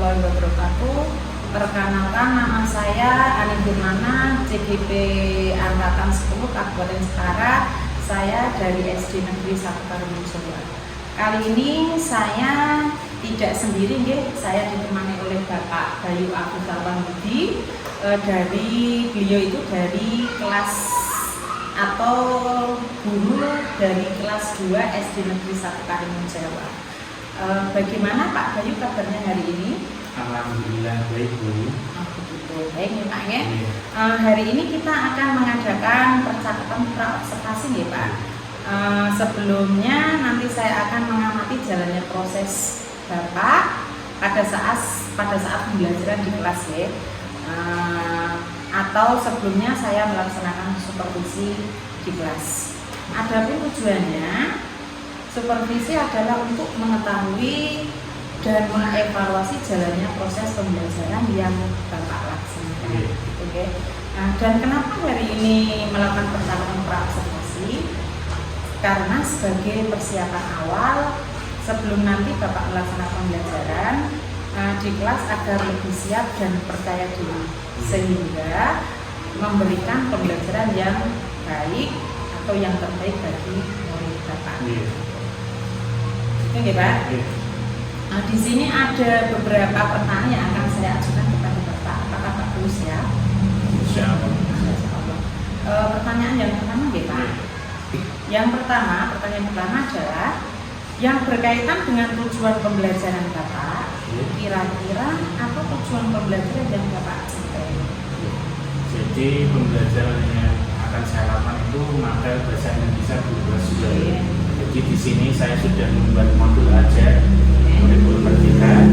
warahmatullahi wabarakatuh. Perkenalkan, nama saya Ani Firmana, CGP Angkatan 10 Kabupaten Jepara. Saya dari SD Negeri 1 Karimunjawa. Kali ini saya tidak sendiri, saya ditemani oleh Bapak Bayu Abdul Budi. Beliau itu dari kelas atau guru dari kelas 2 SD Negeri 1 Karimunjawa. Bagaimana Pak Bayu kabarnya hari ini? Alhamdulillah baik, Bu. Baik nih Pak ya. Hari ini kita akan mengadakan percakapan pra-observasi ya Pak. Sebelumnya nanti saya akan mengamati jalannya proses Bapak pada saat pembelajaran di kelas ya. Atau sebelumnya saya melaksanakan supervisi di kelas. Adapun tujuannya, supervisi adalah untuk mengetahui dan mengevaluasi jalannya proses pembelajaran yang Bapak laksanakan. Oke. Dan kenapa hari ini melakukan percakapan pra-observasi? Karena sebagai persiapan awal sebelum nanti Bapak melaksanakan pembelajaran di kelas agar lebih siap dan percaya diri, sehingga memberikan pembelajaran yang baik atau yang terbaik bagi murid Bapak. Oke Pak. Di sini ada beberapa pertanyaan yang akan saya ajukan kepada Bapak. Apakah Pak Bayu siap? Insyaallah. Pertanyaan yang pertama, Pak. Pertanyaan pertama adalah yang berkaitan dengan tujuan pembelajaran Bapak. Kira-kira apa tujuan pembelajaran yang Bapak capai? Jadi pembelajaran yang akan saya lakukan itu materi bahasa Indonesia 12 Jadi di sini saya sudah membuat modul ajar kurikulum merdeka,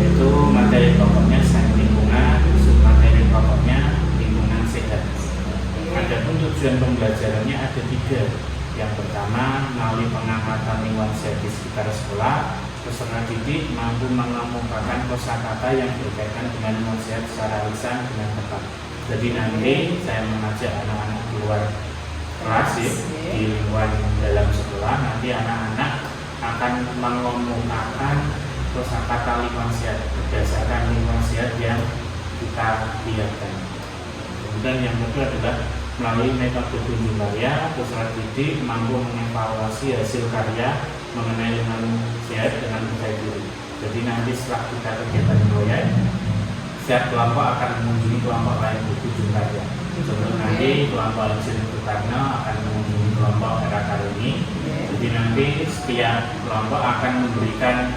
yaitu materi pokoknya sains lingkungan, sub materi pokoknya lingkungan sehat. Adapun tujuan pembelajarannya ada 3. Yang pertama, melalui pengamatan lingkungan sehat di sekitar sekolah, peserta didik mampu mengemukakan kosakata yang berkaitan dengan lingkungan sehat secara lisan dengan tepat. Jadi nanti saya mengajak anak-anak keluar kelas di lingkungan dalam sekolah, nanti anak-anak akan mengemukakan kosakata lingkungan sehat berdasarkan lingkungan sehat yang kita lihatkan. Kemudian yang kedua adalah melalui metode tunjuk karya, peserta didik mampu mengevaluasi hasil karya mengenai lingkungan sehat dengan percaya diri. Jadi nanti setelah kita kegiatan proyek, setiap kelompok akan mengunjungi kelompok lain bertunjuk karya. Sebelum nanti kelompok Insinyur Soekarno akan mengunjungi kelompok era Karuni. Jadi nanti setiap kelompok akan memberikan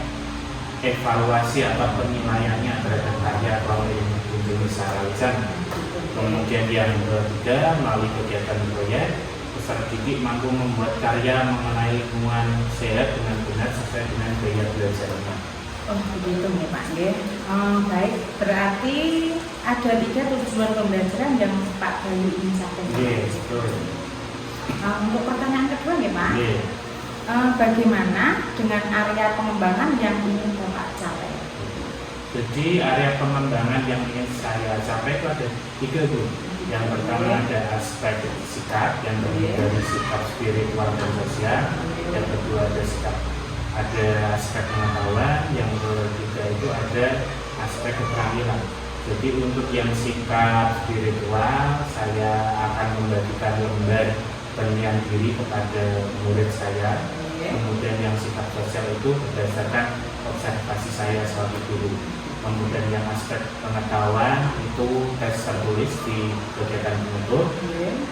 evaluasi atau penilaiannya terhadap karya kelompok yang dikunjungi secara lisan. Kemudian yang ketiga, melalui kegiatan proyek, peserta didik mampu membuat karya mengenai lingkungan sehat dengan benar sesuai dengan gaya belajarnya. Oh begitu ya Pak. Baik, berarti ada 3 tujuan pembelajaran yang Pak Bayu ingin sampaikan. Betul. Untuk pertanyaan kedua ya Pak, bagaimana dengan area pengembangan yang ingin Bapak capai? Jadi area pengembangan yang ingin saya capai itu ada 3 Bu. Yang pertama ada aspek sikap yang terdiri dari sikap spiritual dan sosial. Yang kedua ada aspek pengetahuan. Yang ketiga itu ada aspek keterampilan. Jadi untuk yang sikap spiritual, saya akan membagikan lembar penilaian diri kepada murid saya. Kemudian yang sikap sosial itu berdasarkan observasi saya sebagai guru. Kemudian yang aspek pengetahuan itu tes tertulis di kegiatan penutur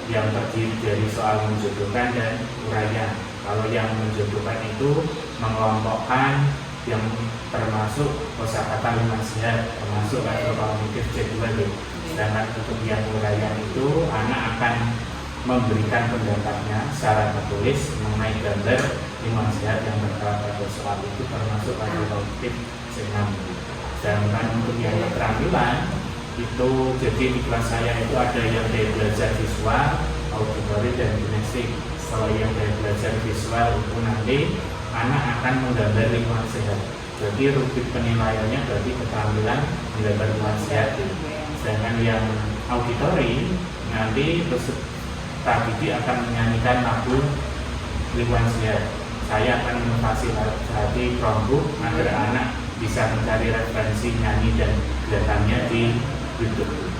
yang terdiri dari soal menjodohkan dan uraian. Kalau yang menjodohkan itu mengelompokkan yang termasuk kosakata lingkungan sehat, termasuk kognitif C2. Sedangkan untuk yang uraian itu anak akan memberikan pendapatnya secara tertulis mengenai gambar lingkungan sehat yang terkait pada soal itu, termasuk kognitif C6. Sedangkan untuk yang keterampilan itu, jadi di kelas saya itu ada yang dari belajar visual, auditori dan kinestik. Kalau yang dari belajar visual itu nanti anak akan menggambar lingkungan sehat. Jadi rubrik penilaiannya berarti keterampilan menggambar lingkungan sehat. Sedangkan yang auditori nanti peserta didik akan menyanyikan lagu lingkungan sehat. Saya akan memfasilitasi program agar anak bisa mencari referensi nyanyi dan gerakannya di YouTube.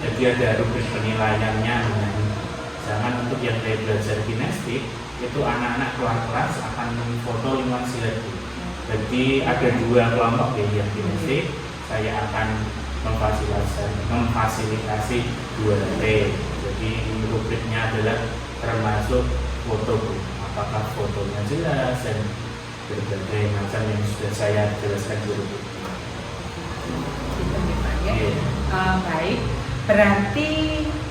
Jadi ada rubrik penilaiannya menyanyi. Sedangkan untuk yang kayak belajar kinestik itu anak-anak kelas kelas akan memfoto lingkungan silat. Jadi ada dua kelompok ya, yang kinestik saya akan memfasilitasi 2T. Jadi rubriknya adalah termasuk foto, apakah fotonya jelas dan berbagai macam yang sudah saya jelaskan di rubriknya. Baik, berarti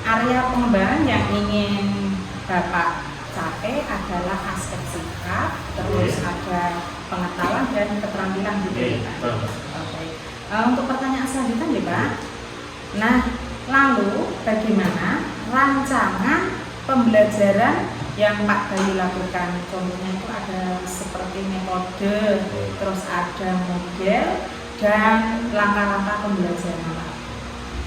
area pengembangan yang ingin Bapak capai adalah aspek sikap, terus ada pengetahuan dan keterampilan gitu ya Pak. Untuk pertanyaan selanjutnya ya Pak. Nah, lalu bagaimana rancangan pembelajaran yang Pak Bayu lakukan? Contohnya itu ada seperti metode, terus ada model dan langkah-langkah pembelajaran Pak.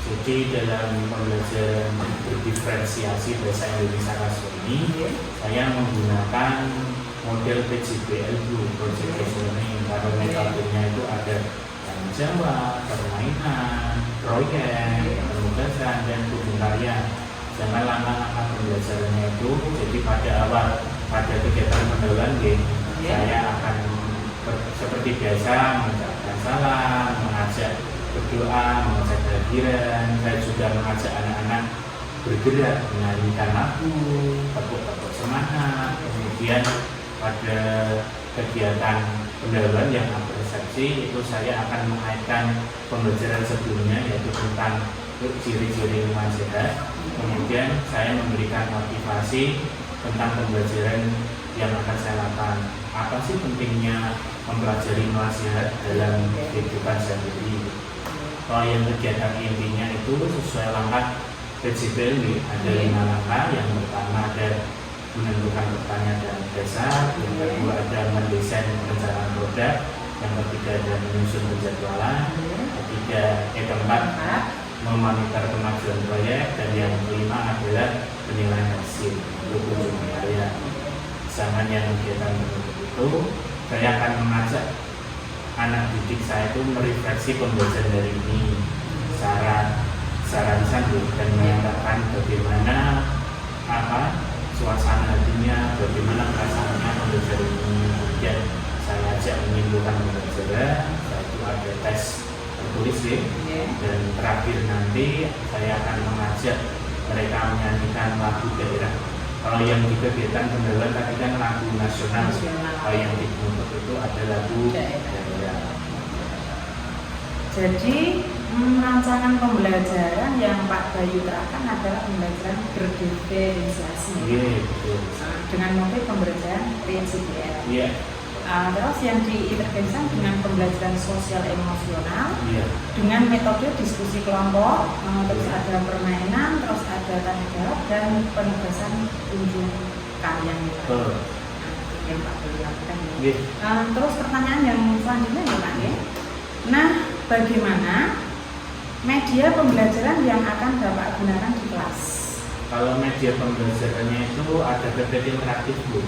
Jadi dalam pembelajaran berdiferensiasi bahasa Indonesia Rasul ini, saya menggunakan model PJBL Project Based Learning. Karena metodenya itu ada tanya jawab, permainan, proyek, penugasan, dan tugas karya. Sedangkan langkah-langkah pembelajarannya itu, jadi pada awal pada kegiatan pendahuluan saya akan seperti biasa mengucapkan salam, mengajak berdoa, mengajak kehadiran. Saya juga mengajak anak-anak bergerak, menyanyikan lagu, tepuk-tepuk semangat. Kemudian pada kegiatan pendahuluan yang apresiasi itu saya akan mengaitkan pembelajaran sebelumnya, yaitu tentang ciri-ciri lingkungan sehat. Kemudian saya memberikan motivasi tentang pembelajaran yang akan saya lakukan. Apa sih pentingnya mempelajari lingkungan sehat dalam kehidupan sehari-hari? Kalau yang kegiatan intinya itu sesuai langkah PJBL, ada 5 langkah. Yang pertama ada menentukan pertanyaan dan dasar, yang kedua ada mendesain perencanaan produk, yang ketiga ada menyusun penjadwalan, keempat memonitor kemajuan proyek, dan yang kelima adalah penilaian hasil untuk ujung karya. Sedangkan yang kegiatan itu saya akan mengajak anak didik saya itu merefleksi pembelajaran dari ini secara lisan dan menyatakan bagaimana suasana hatinya, bagaimana perasaannya belajar ini. Kemudian saya ajak menyimpulkan pembelajaran, setelah itu ada tes tertulis dan terakhir nanti saya akan mengajak mereka menyanyikan lagu daerah. Kalau yang di kegiatan pendahuluan tadi kan lagu nasional, kalau yang di Gunung itu ada lagu daerah. Jadi rancangan pembelajaran yang Pak Bayu terapkan adalah pembelajaran berdiferensiasi. Betul. Dengan motif pembelajaran PJBL. Terus yang diintervensikan dengan pembelajaran sosial emosional, dengan metode diskusi kelompok, terus ada permainan, terus ada tanya jawab dan penugasan ujung karya yang Pak Bayu lakukan. Terus pertanyaan yang selanjutnya ya Pak ya. Nah, bagaimana media pembelajaran yang akan Bapak gunakan di kelas? Kalau media pembelajarannya itu ada PPT interaktif Bu.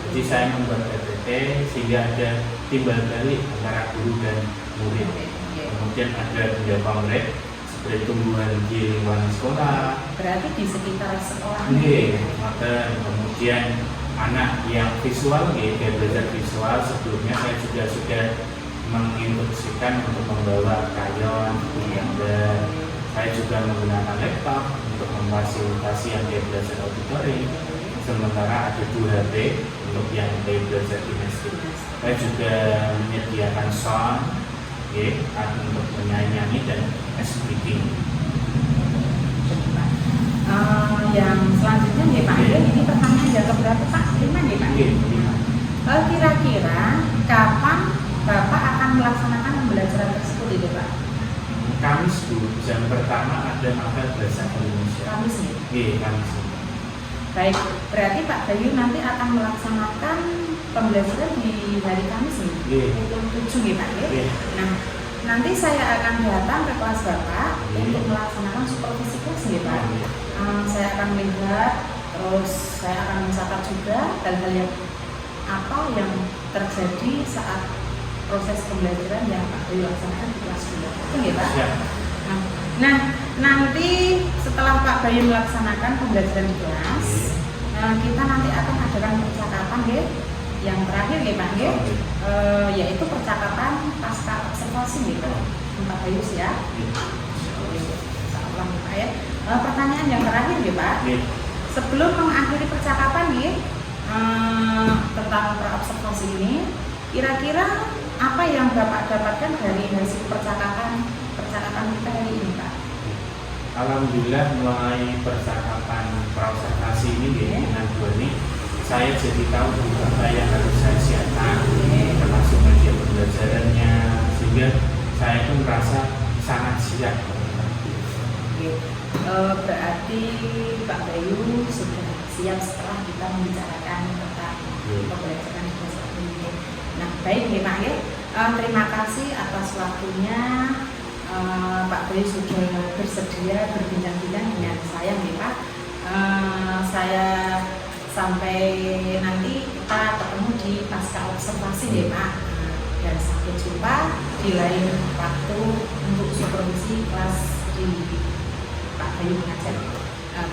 Jadi saya membuat PPT sehingga ada timbal balik antara guru dan murid. Kemudian ada benda konkret seperti tumbuhan di lingkungan sekolah. Berarti di sekitar sekolah. Kemudian anak yang visual, dia belajar visual. Sebelumnya saya juga sudah menginstruksikan untuk membawa krayon, gambar. Saya juga menggunakan laptop untuk memfasilitasi yang dia belajar auditory. Sementara ada 2 HP untuk yang dia belajar kinestik. Saya juga menyediakan sound untuk menyanyi dan speaking. Yang selanjutnya nih Pak, ini pertanyaan yang keberapa Pak? 5 nih Pak. Kira-kira kapan Bapak akan melaksanakan pembelajaran tersebut itu Pak? Kamis Bu, jam pertama ada mata bahasa Indonesia. Kamis nih? Kamis. Baik, berarti Pak Bayu nanti akan melaksanakan pembelajaran di hari Kamis nih? Pukul 7 nih Pak ya? Nah, nanti saya akan datang ke kelas Bapak untuk melaksanakan supervisi kelas nih Pak. Saya akan melihat, terus saya akan mencatat juga hal-hal yang apa yang terjadi saat proses pembelajaran yang Pak Bayu laksanakan di kelas 2. Betul ya Pak? Ya. Nah, nanti setelah Pak Bayu melaksanakan pembelajaran di kelas, kita nanti akan adakan percakapan ya, yang terakhir ya Pak ya, yaitu percakapan pasca observasi gitu. Pak Bayu siap? Saya ulang ya Pak ya. Pertanyaan yang terakhir ya Pak. Sebelum mengakhiri percakapan nih tentang praobservasi ini, kira-kira apa yang Bapak dapatkan dari hasil percakapan kita hari ini Pak? Alhamdulillah mulai percakapan praobservasi ini dengan Bu ini, saya jadi tahu apa yang harus saya siapkan, termasuk media pembelajarannya, sehingga saya pun merasa sangat siap. Berarti Pak Bayu sudah siap setelah kita membicarakan tentang pembelajaran di kelas 1 ini. Nah, baik ya Pak ya. Terima kasih atas waktunya. Pak Bayu sudah bersedia berbincang-bincang dengan saya nih Pak. Saya sampai nanti kita ketemu di pasca observasi ya Pak. Dan sampai jumpa di lain waktu untuk supervisi kelas di Pak Bayu mengajar.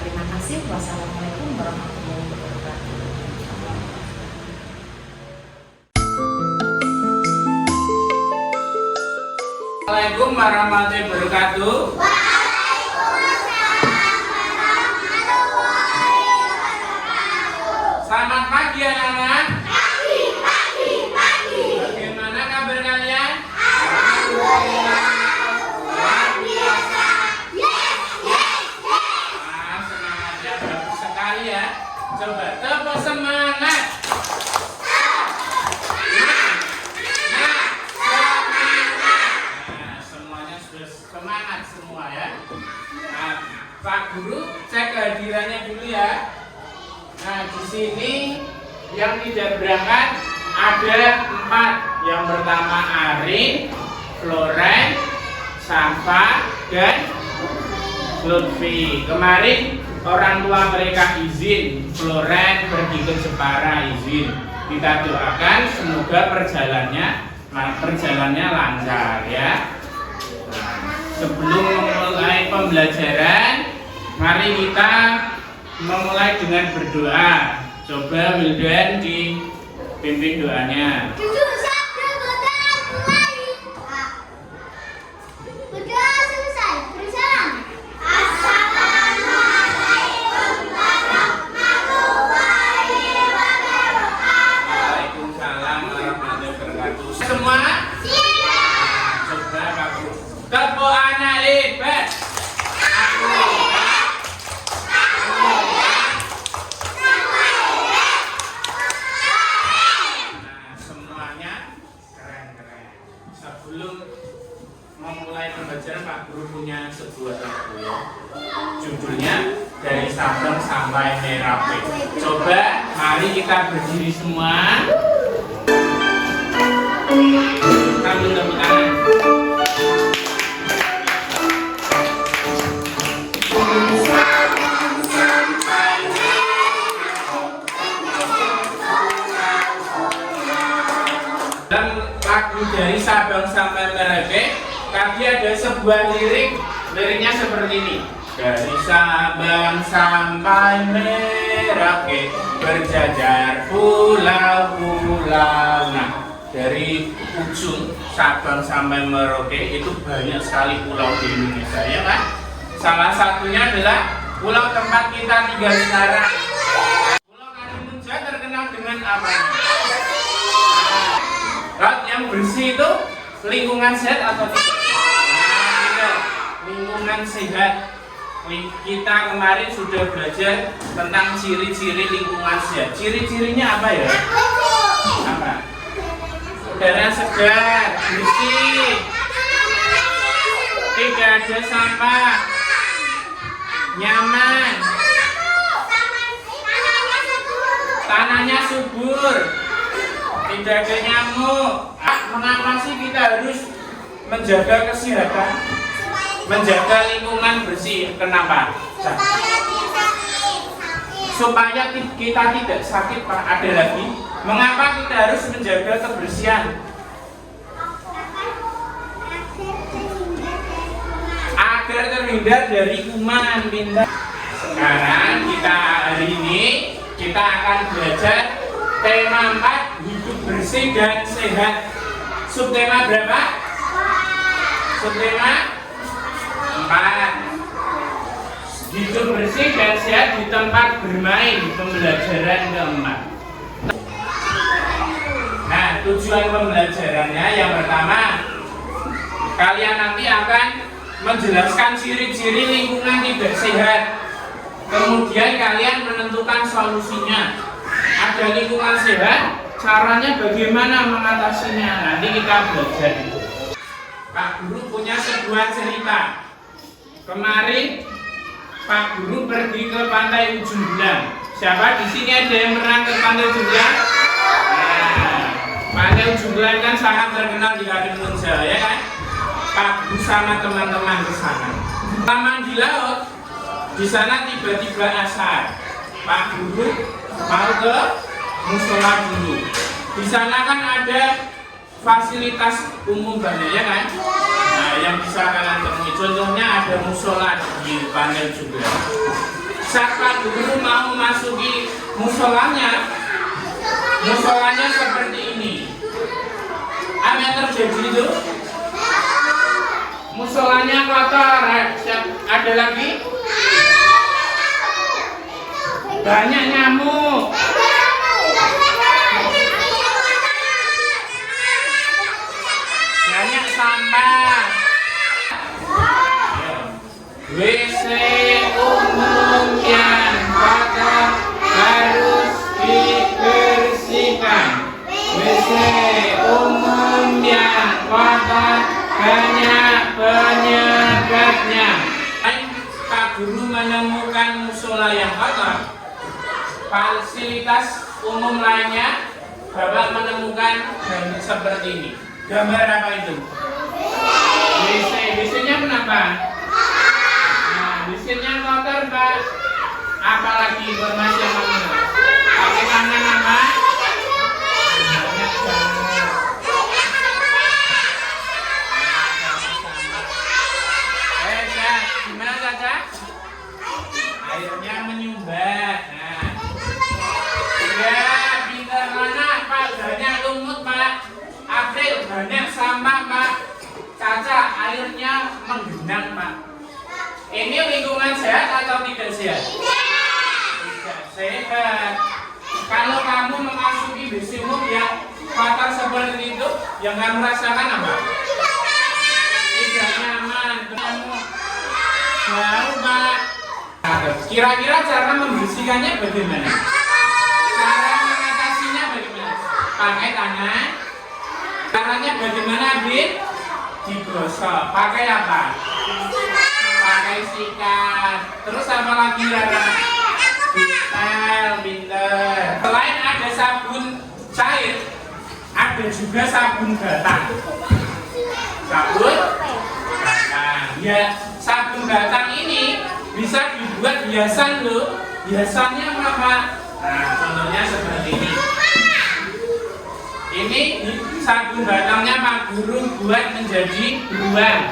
Terima kasih. Wassalamualaikum warahmatullahi wabarakatuh. Assalamualaikum warahmatullahi wabarakatuh. Selamat pagi anak-anak. Bagaimana kabar kalian? Luar biasa. Semangatnya bagus sekali ya. Coba tepuk semangat. Semuanya sudah semangat semua ya. Nah, Pak Guru cek kehadirannya dulu ya. Nah, di sini yang tidak berangkat ada 4. Yang pertama Arin, Floren, Safa, dan Lutfi. Kemarin orang tua mereka izin, Floren pergi ke Jepara izin. Kita doakan semoga perjalanannya lancar ya. Nah, sebelum memulai pembelajaran, mari kita memulai dengan berdoa. Coba Wildan dipimpin doanya. Waalaikumsalam warahmatullahi wabarakatuh. Semua? Coba kamu tepuk anak hebat. Sebelum memulai pembelajaran, Pak Guru punya sebuah lagu ya. Judulnya Dari Sabang Sampai Merauke. Coba mari kita berdiri semua. Kami tepuk tangan. Dan lagu Dari Sabang Sampai Merauke, tadi ada sebuah liriknya seperti ini. Dari Sabang sampai Merauke, berjajar pulau-pulau. Nah, dari ujung Sabang sampai Merauke itu banyak sekali pulau di Indonesia ya kan? Salah satunya adalah pulau tempat kita tinggal sekarang. Pulau Karimunjawa terkenal dengan apa? Laut yang bersih itu lingkungan sehat atau tidak? Nah, lingkungan sehat. Kita kemarin sudah belajar tentang ciri-ciri lingkungan sehat. Ciri-cirinya apa ya? Apa? Udara segar, bersih, tidak ada sampah, nyaman, tanahnya subur, tidak ada nyamuk. Mengapa sih kita harus menjaga kesehatan, menjaga lingkungan bersih? Kenapa? Supaya kita tidak sakit, Pak. Ada lagi, mengapa kita harus menjaga kebersihan? agar terhindar dari kuman. Pintar. Sekarang hari ini kita akan belajar tema 4, hidup bersih dan sehat. Subtema berapa? Subtema 4, hidup bersih dan sehat di tempat bermain, pembelajaran keempat. Nah, tujuan pembelajarannya yang pertama, kalian nanti akan menjelaskan ciri-ciri lingkungan tidak sehat. Kemudian kalian menentukan solusinya. Ada lingkungan sehat, caranya bagaimana mengatasinya. Nanti kita belajar itu. Pak Guru punya sebuah cerita. Kemarin Pak Guru pergi ke pantai Ujung Bulan. Siapa di sini ada yang pernah ke pantai Ujung Bulan? Nah, pantai Ujung Bulan kan sangat terkenal di Karimun Jawa, ya kan? Pak Guru sama teman-teman ke sana. Taman di laut, di sana tiba-tiba asar. Pak Guru mau ke musola dulu. Di sana kan ada fasilitas umum banyak, ya kan? Nah, yang bisa kalian temui contohnya ada musola di pantai juga. Saat Pak Guru mau masuki musolanya seperti ini. Apa yang terjadi itu? Musolanya kotor. Ada lagi? Banyak nyamuk. Banyak sampah. WC umum yang kotor harus dibersihkan. WC umum yang kotor banyak penyebabnya. Pak Guru menemukan musola yang kotor, fasilitas umum lainnya Bapak menemukan gambar seperti ini. Gambar apa itu? WC. WC-nya kenapa? Nah, WC-nya kotor, Pak. Apalagi informasi yang mana? Pakai tangan apa? Gimana Caca? Airnya menyumbat. Nah. Ya, pintar mana Pak? Banyak lumut Pak. April banyak sampah Pak. Caca, airnya menggenang Pak. Ini lingkungan sehat atau tidak sehat? Tidak sehat. Kalau kamu memasuki WC umum yang kotor seperti itu, yang kamu rasakan apa? Tidak nyaman. Kamu jauh Pak. Kira-kira cara membersihkannya bagaimana? Cara mengatasinya bagaimana? Pakai tangan. Caranya bagaimana, Bin? Digosok. Pakai apa? Pakai sikat. Terus apa lagi, Rara? Pinter. Selain ada sabun cair, ada juga sabun batang. Sabun batang. Ya, sabun batang ini bisa dibuat hiasan loh. Hiasannya apa? Nah, contohnya seperti ini. Ini sabun batangnya Pak Guru buat menjadi beruang.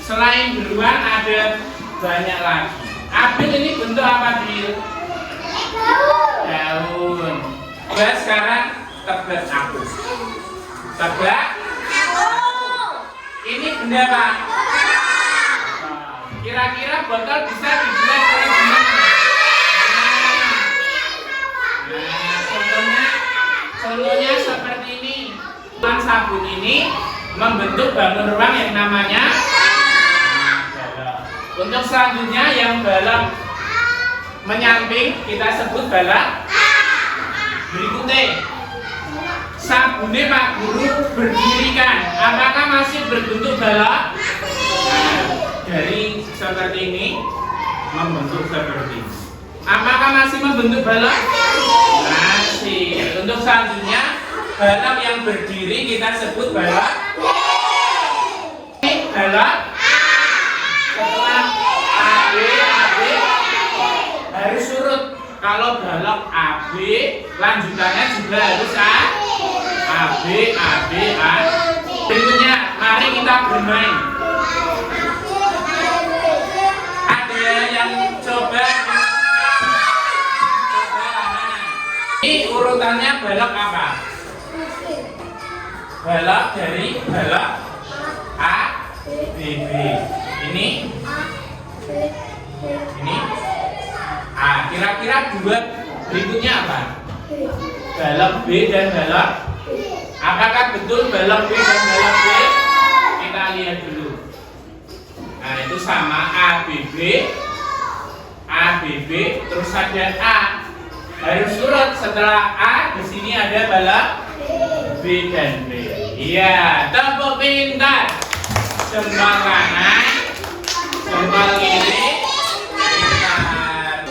Selain beruang ada banyak lagi. Apel ini bentuk apa, Bil? Daun. Nah, sekarang tebak aku. Tebak. Ini benda Pak. Kira-kira botol bisa dibuat dari mana? Nah, contohnya seperti ini. Sabun ini membentuk bangun ruang yang namanya balok. Untuk selanjutnya yang balok menyamping kita sebut balok. Berikutnya sabunnya Pak Guru berdirikan. Apakah masih berbentuk balok? Nah, dari seperti ini membentuk seperti ini. Apakah masih membentuk balok? Masih. Untuk selanjutnya balok yang berdiri kita sebut balok. Ini balok. Setelah AB harus surut. Kalau balok AB lanjutannya juga harus AB. Berikutnya mari kita bermain. balok apa? Balok dari balok A, B, B. Ini A. Kira-kira dua berikutnya apa? Balok B dan balok. Apakah betul balok B dan balok B? Kita lihat dulu. Nah, itu sama A, B, B. A, B, B, terus ada A. Harus surut setelah A, di sini ada balok B dan B. Iya, tepuk pintar. Jempol kanan, jempol kiri, pintar.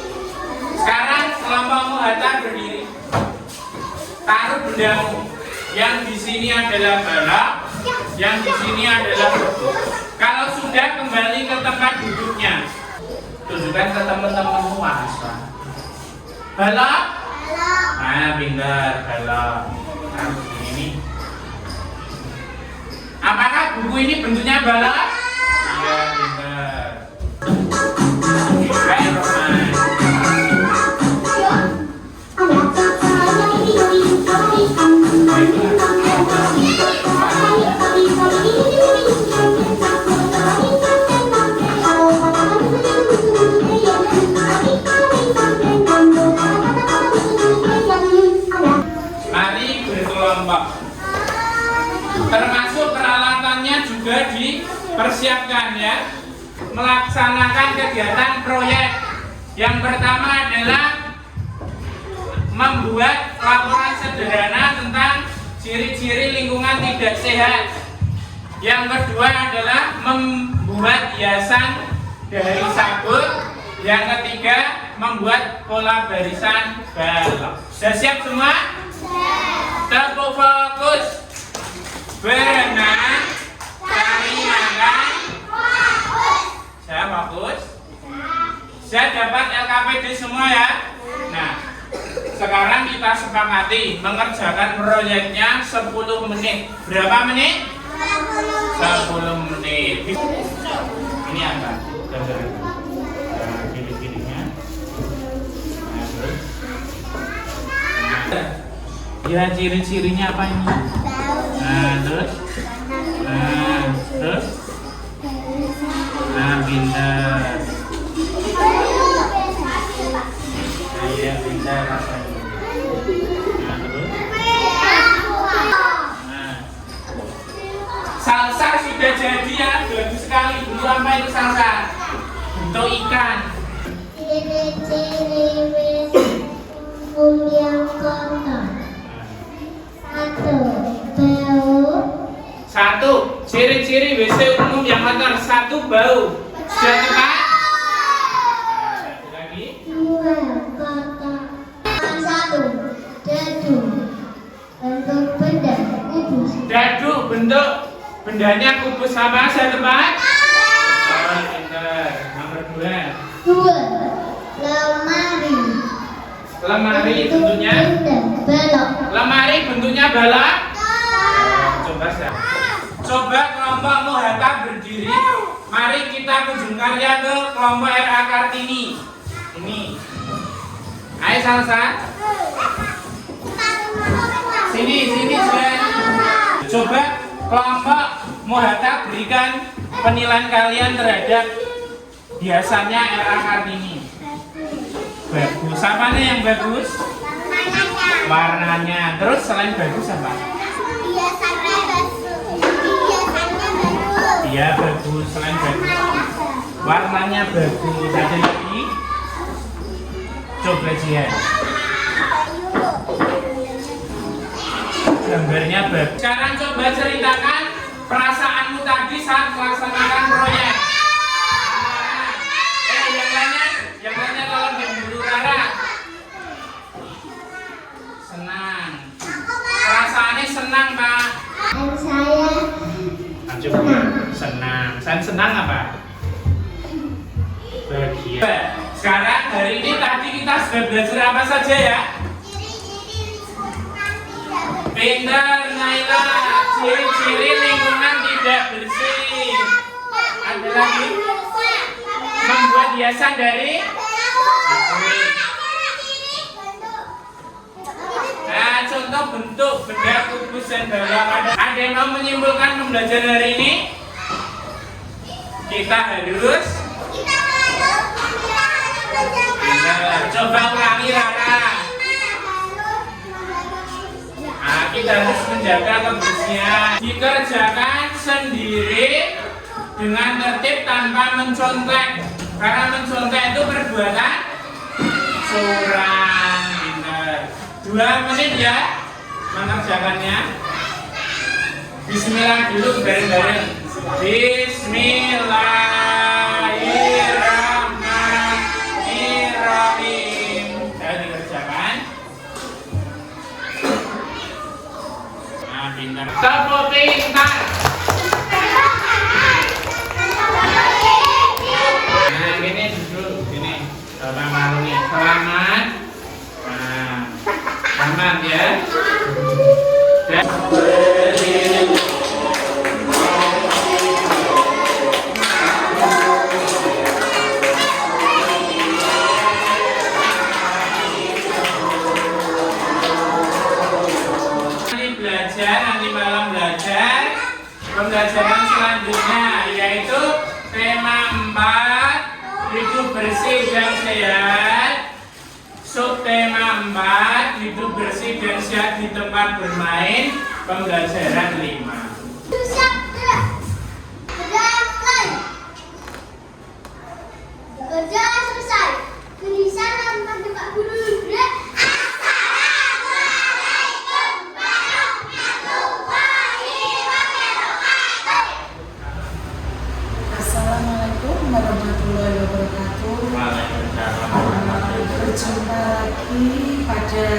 Sekarang kelompokmu Hatta berdiri. Taruh bendamu. Yang di sini adalah balok, yang di sini adalah betul. Kalau sudah, kembali ke tempat duduknya. Tunjukkan ke teman-temanmu mahasiswa. Balok? Nah, pintar, balok. Taruh di sini. Apakah buku ini bentuknya balok? Iya, pintar. Ayo, Roman. Mari berkelompok. Termasuk peralatannya juga dipersiapkan ya. Melaksanakan kegiatan proyek. Yang pertama adalah membuat laporan sederhana tentang ciri-ciri lingkungan tidak sehat. Yang kedua adalah membuat hiasan dari sabun. Yang ketiga membuat pola barisan balok. Sudah siap semua? Tepuk fokus. Berenang, cari makan. Saya fokus. Saya dapat LKPD semua ya. Nah, sekarang kita sepakati mengerjakan proyeknya 10 menit. Berapa menit? 10 menit. Ini apa? Pilih-pilihnya. Ya, ciri-cirinya apa ini? Terus? Pintar. Iya, pintar rasanya. Terus? Salsa sudah jadi ya, bagus sekali. Dulu apa itu salsa? Bentuk ikan. Satu, ciri-ciri WC umum yang kotor. Satu, bau. Sudah tepat? Satu lagi. Dua, kotor. Satu, dadu. Bentuk benda, kubus. Dadu, bentuk bendanya kubus apa? Sudah tepat? Oh, pintar. Nomor 2. Dua, lemari. Lemari bentuknya? Balok. Lemari bentuknya balok? Coba saya. Coba kelompokmu Hatta berdiri. Mari kita kunjung karya ke kelompok RA Kartini. Ini. Ayo Salsa. Sini sudah. Coba kelompok Hatta berikan penilaian kalian terhadap biasanya RA Kartini. Bagus. Apanya yang bagus? Warnanya. Terus selain bagus apa? Biasanya bagus. Iya bagus. Selain bagus, warnanya bagus. Ada lagi? Coba Jian. Gambarnya bagus. Sekarang coba ceritakan perasaanmu tadi saat melaksanakan proyek. Yang lainnya tolong diam dulu Rara. Senang. Perasaannya senang Pak. Dan saya Coba senang. Senang apa? Bahagia. Sekarang hari ini tadi kita sudah belajar apa saja ya? Pintar Naila. Ciri-ciri lingkungan tidak bersih. Ada lagi? Membuat hiasan dari Nah, contoh bentuk benda kubus dan balok. Ada yang mau menyimpulkan pembelajaran hari ini? Kita harus coba ulangi Rara. Nah, kita harus menjaga kebersihan. Dikerjakan sendiri dengan tertib tanpa mencontek. Karena mencontek itu perbuatan curang. 2 menit ya mengerjakannya. Bismillah dulu bareng-bareng. Bismillahirrahmanirrahim. Saya dikerjakan. Nah, pintar. Tepuk pintar. Nah, gini duduk, gini. Coba malungnya. Selamat. Nah, selamat ya. Dan nanti malam belajar pembelajaran selanjutnya, yaitu tema 4 hidup bersih dan sehat. Subtema 4 hidup bersih dan sehat di tempat bermain, pembelajaran 5. Kerja selesai. Tulisan tanpa Pak Guru. Assalamualaikum warahmatullahi wabarakatuh. Berjumpa lagi pada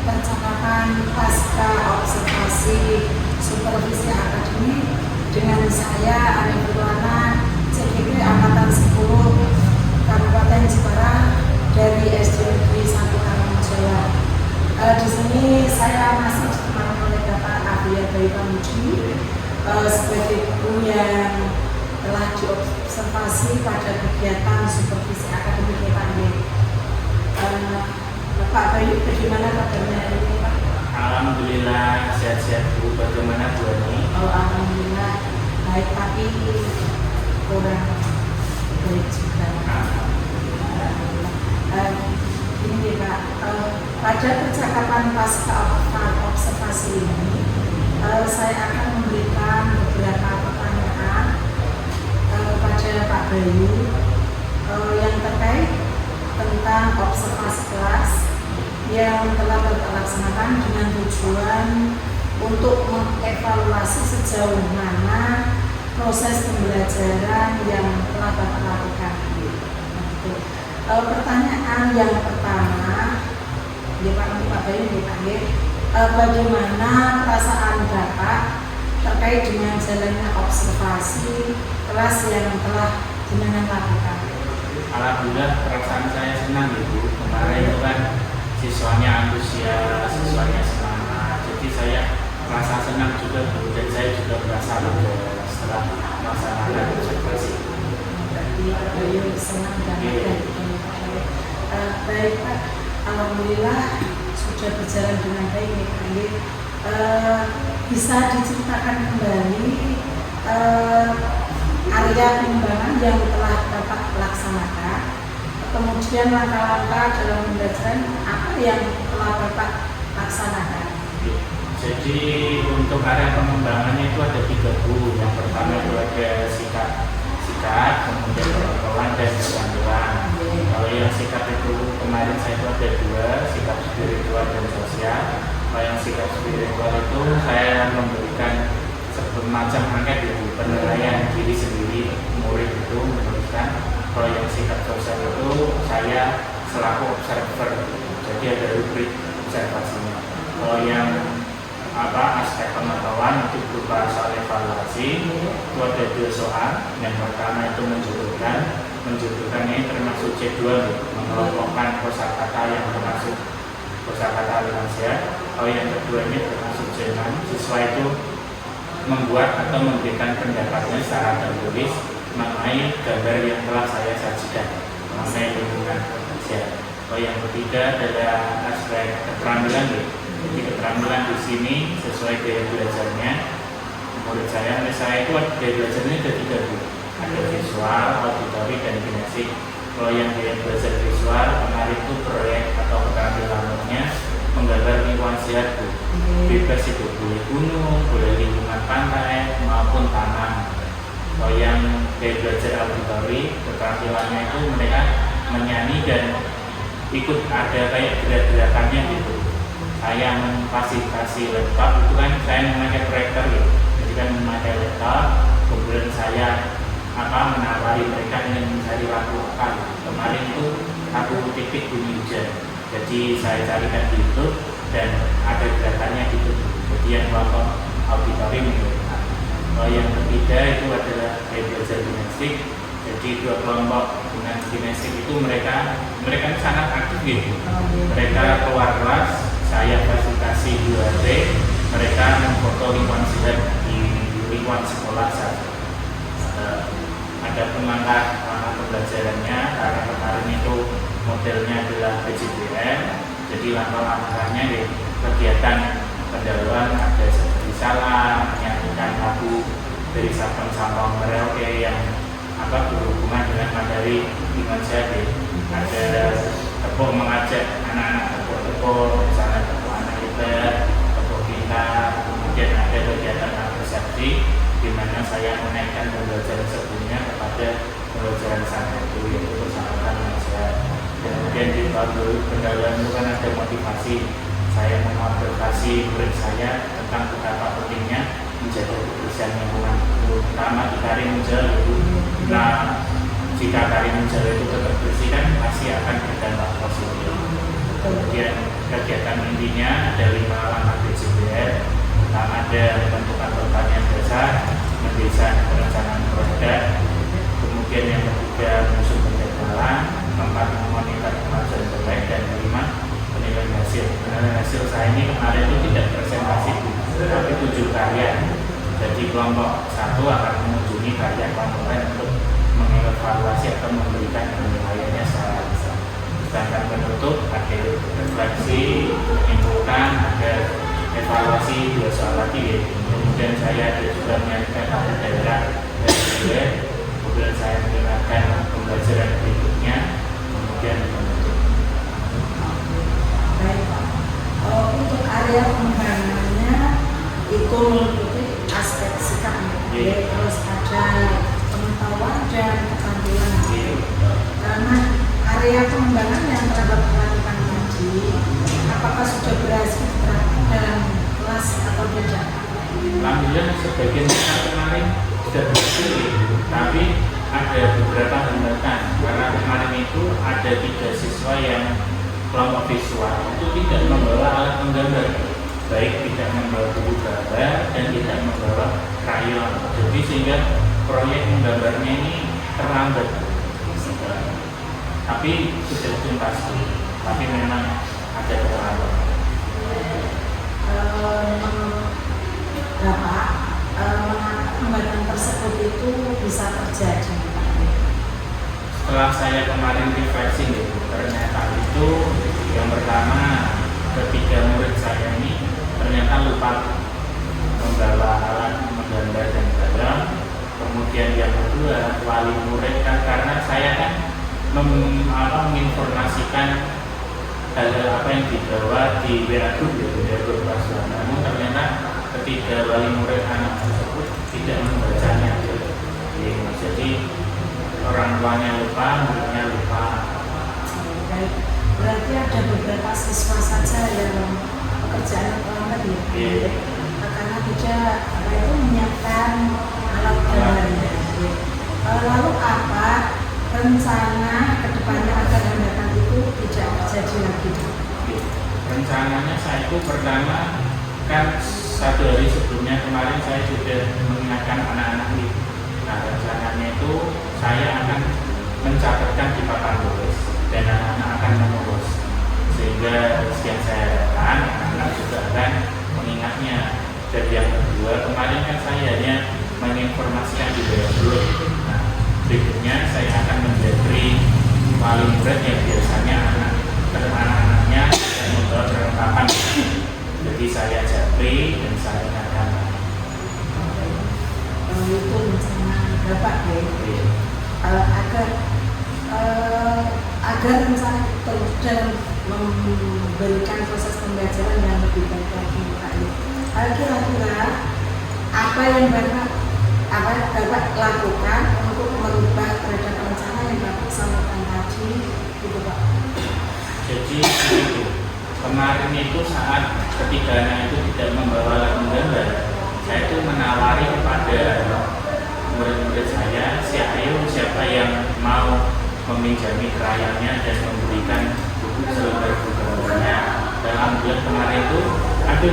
percakapan pasca observasi supervisi akademik dengan saya Arif Purwana, CGP Angkatan 10 Kabupaten Jepara dari SD Negeri 1 Karamojaya. Di sini saya masih ditemani oleh Bapak Abia Bayi Pamudi sebagai guru yang telah diobservasi pada kegiatan supervisi akademik KPANG. Bapak Bayu, bagaimana kabarnya hari ini, Pak? Alhamdulillah sehat-sehat Bu. Bagaimana Bu Ani? Oh, alhamdulillah baik, tapi kurang baik juga. Ini nih Pak, pada percakapan pasca observasi ini, saya akan memberikan beberapa pertanyaan pada Pak Bayu yang terkait tentang observasi kelas yang telah terlaksanakan dengan tujuan untuk mengevaluasi sejauh mana proses pembelajaran yang telah Bapak lakukan. Pertanyaan yang pertama, ya Pak, nanti Pak Bayu dipanggil, bagaimana perasaan Bapak terkait dengan jalannya observasi kelas yang telah jenengan lakukan? Alhamdulillah perasaan saya senang Ibu. Kemarin itu kan siswanya antusias, siswanya semangat. Jadi saya merasa senang juga Bu, dan saya juga merasa lega setelah melaksanakan observasi. Berarti Pak Bayu senang dan lega. Baik Pak, alhamdulillah sudah berjalan dengan baik nih Pak. Bisa diceritakan kembali area pengembangan yang telah Bapak laksanakan, kemudian langkah-langkah dalam pembelajaran apa yang telah Bapak laksanakan? Jadi untuk area pengembangannya itu ada 3 Bu. Yang pertama itu ada sikap, kemudian pengetahuan dan keterampilan. Kalau yang sikap itu kemarin saya itu ada 2, sikap spiritual dan sosial. Kalau yang sikap spiritual itu saya memberikan semacam angket itu penilaian diri sendiri, murid itu menuliskan. Kalau yang sikap sosial itu saya selaku observer, jadi ada rubrik observasinya. Kalau yang aspek pengetahuan itu berupa soal evaluasi, itu ada 2 soal. Yang pertama itu menjodohkan ini termasuk C2, mengelompokkan kosakata yang termasuk kosakata aliransia. Kalau yang kedua ini termasuk C6, siswa itu membuat atau memberikan pendapatnya secara tertulis mengenai gambar yang telah saya sajikan mengenai lingkungan kerja. Kalau yang ketiga adalah aspek keterampilan, Jadi keterampilan di sini sesuai gaya belajarnya. Menurut saya itu gaya belajarnya ada 3 Bu. Ada visual, auditori, dan kinesik. Kalau yang gaya belajar visual kemarin itu proyek atau keterampilannya menggambar lingkungan sehat Bu. Bebas itu boleh gunung, boleh lingkungan pantai maupun taman. Kalau yang gaya belajar auditori keterampilannya itu mereka menyanyi dan ikut ada kayak gerak-gerakannya gitu. Saya memfasilitasi laptop itu kan saya memakai proyektor gitu. Jadi kan memakai laptop, kemudian saya menawari mereka ingin mencari lagu apa. Kemarin itu lagu titik bunyi hujan. Jadi saya carikan di YouTube dan ada gerakannya gitu. Jadi yang kelompok auditori menggunakan. Kalau yang ketiga itu adalah gaya belajar kinesik. Jadi 2 kelompok dengan kinesik itu mereka sangat aktif gitu. Mereka keluar kelas, saya fasilitasi 2 hari, mereka memfoto lingkungan sehat di lingkungan sekolah saja. Ada langkah pembelajarannya karena kemarin itu modelnya adalah PJBN. Jadi langkah-langkahnya ya kegiatan pendahuluan ada seperti salam, menyanyikan lagu dari Sabang Sabang Merauke yang berhubungan dengan materi lingkungan sehat. Ada tepuk mengajak anak-anak tepuk, misalnya tepuk anak kita, tepuk kita. Kemudian ada kegiatan apresiasi di mana saya menaikkan pembelajaran sebelumnya kepada pembelajaran sana itu yaitu persahabatan yang sehat. Kemudian di pendahuluan itu kan ada motivasi. Saya mengobservasi murid saya tentang betapa pentingnya menjaga kebersihan lingkungan, terutama di Karimunjawa itu. Nah, jika Karimunjawa itu tetap bersih kan pasti akan berdampak positif. Kemudian kegiatan intinya ada 5 langkah PJBN. Pertama ada pembentukan pertanian dasar, mendesain perencanaan produk. Kemudian yang ketiga musuh penjagalan, 4 memonitor kemajuan terbaik, dan 5 penilaian hasil. Penilaian hasil saya ini kemarin itu tidak presentasi tapi 7 karya. Jadi kelompok 1 akan mengunjungi karya kelompok lain untuk mengevaluasi atau memberikan penilaiannya secara besar. Sedangkan penutup ada refleksi, menyimpulkan, ada evaluasi 2 soal lagi ya. Kemudian saya juga menyampaikan pada daerah dan juga kemudian saya mendengarkan pembelajaran berikutnya, kemudian penutup. Baik Pak. Untuk area pengembangannya itu meliputi aspek sikap, terus ada pengetahuan dan keterampilan. Karena area pengembangan yang terhadap pelajaran tadi, apakah sudah berhasil diterapkan dalam kelas atau tidak? Alhamdulillah sebagian besar kemarin sudah berhasil, tapi ada beberapa hambatan karena kemarin itu ada 3 siswa yang kelompok visual itu tidak membawa alat penggambar, baik tidak membawa buku gambar dan tidak membawa krayon. Jadi sehingga proyek menggambarnya ini terlambat. Tapi sudah tuntas, tapi memang ada terlambat. Bapak, hambatan tersebut itu bisa terjadi. Setelah saya kemarin refreshing gitu, ternyata itu yang pertama ketiga murid saya ini ternyata lupa membawa alat menggambar dan garam. Kemudian yang kedua wali murid kan karena saya kan menginformasikan hal-hal apa yang dibawa di WA group ya, WA group pasukan. Namun ternyata ketiga wali murid anak tersebut tidak membacanya. Jadi orang tuanya lupa, muridnya lupa. Baik, berarti ada beberapa siswa saja yang pekerjaan terlambat ya. Karena tidak menyiapkan alat gambarnya. Lalu apa rencana kedepannya agar hambatan itu tidak terjadi lagi? Rencananya saya itu pertama kan 1 hari sebelumnya kemarin saya sudah mengingatkan anak-anak ini. Nah rencananya itu saya akan mencatatkan di papan tulis dan anak-anak akan menulis sehingga yang saya harapkan anak-anak juga akan mengingatnya. Dan yang kedua kemarin kan saya hanya menginformasikan di blog. Nah berikutnya saya akan menjadi wali murid yang biasanya anak-anaknya yang membawa perlengkapan menteri dan saling agama. Itu rencana Bapak ya, agar misalnya terus dalam memberikan proses pembelajaran yang lebih baik lagi Pak. Kira-kira apa yang Bapak lakukan untuk merubah terhadap rencana yang Bapak sampaikan tadi gitu Pak? Jadi itu kemarin itu saat ketika anak itu tidak membawa alat menggambar, saya itu menawari kepada murid-murid saya, siapa yang mau meminjami krayonnya dan memberikan buku selembar buku gambarnya. Dan alhamdulillah kemarin itu ada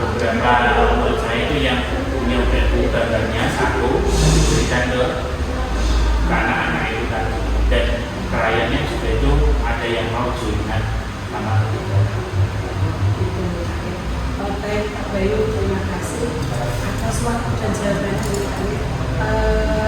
beberapa murid saya itu yang punya buku gambarnya satu diberikan ke anak-anak itu kan, dan krayonnya juga itu ada yang mau joinan sama kita. Baik Pak Bayu, terima kasih atas waktu dan jawabannya.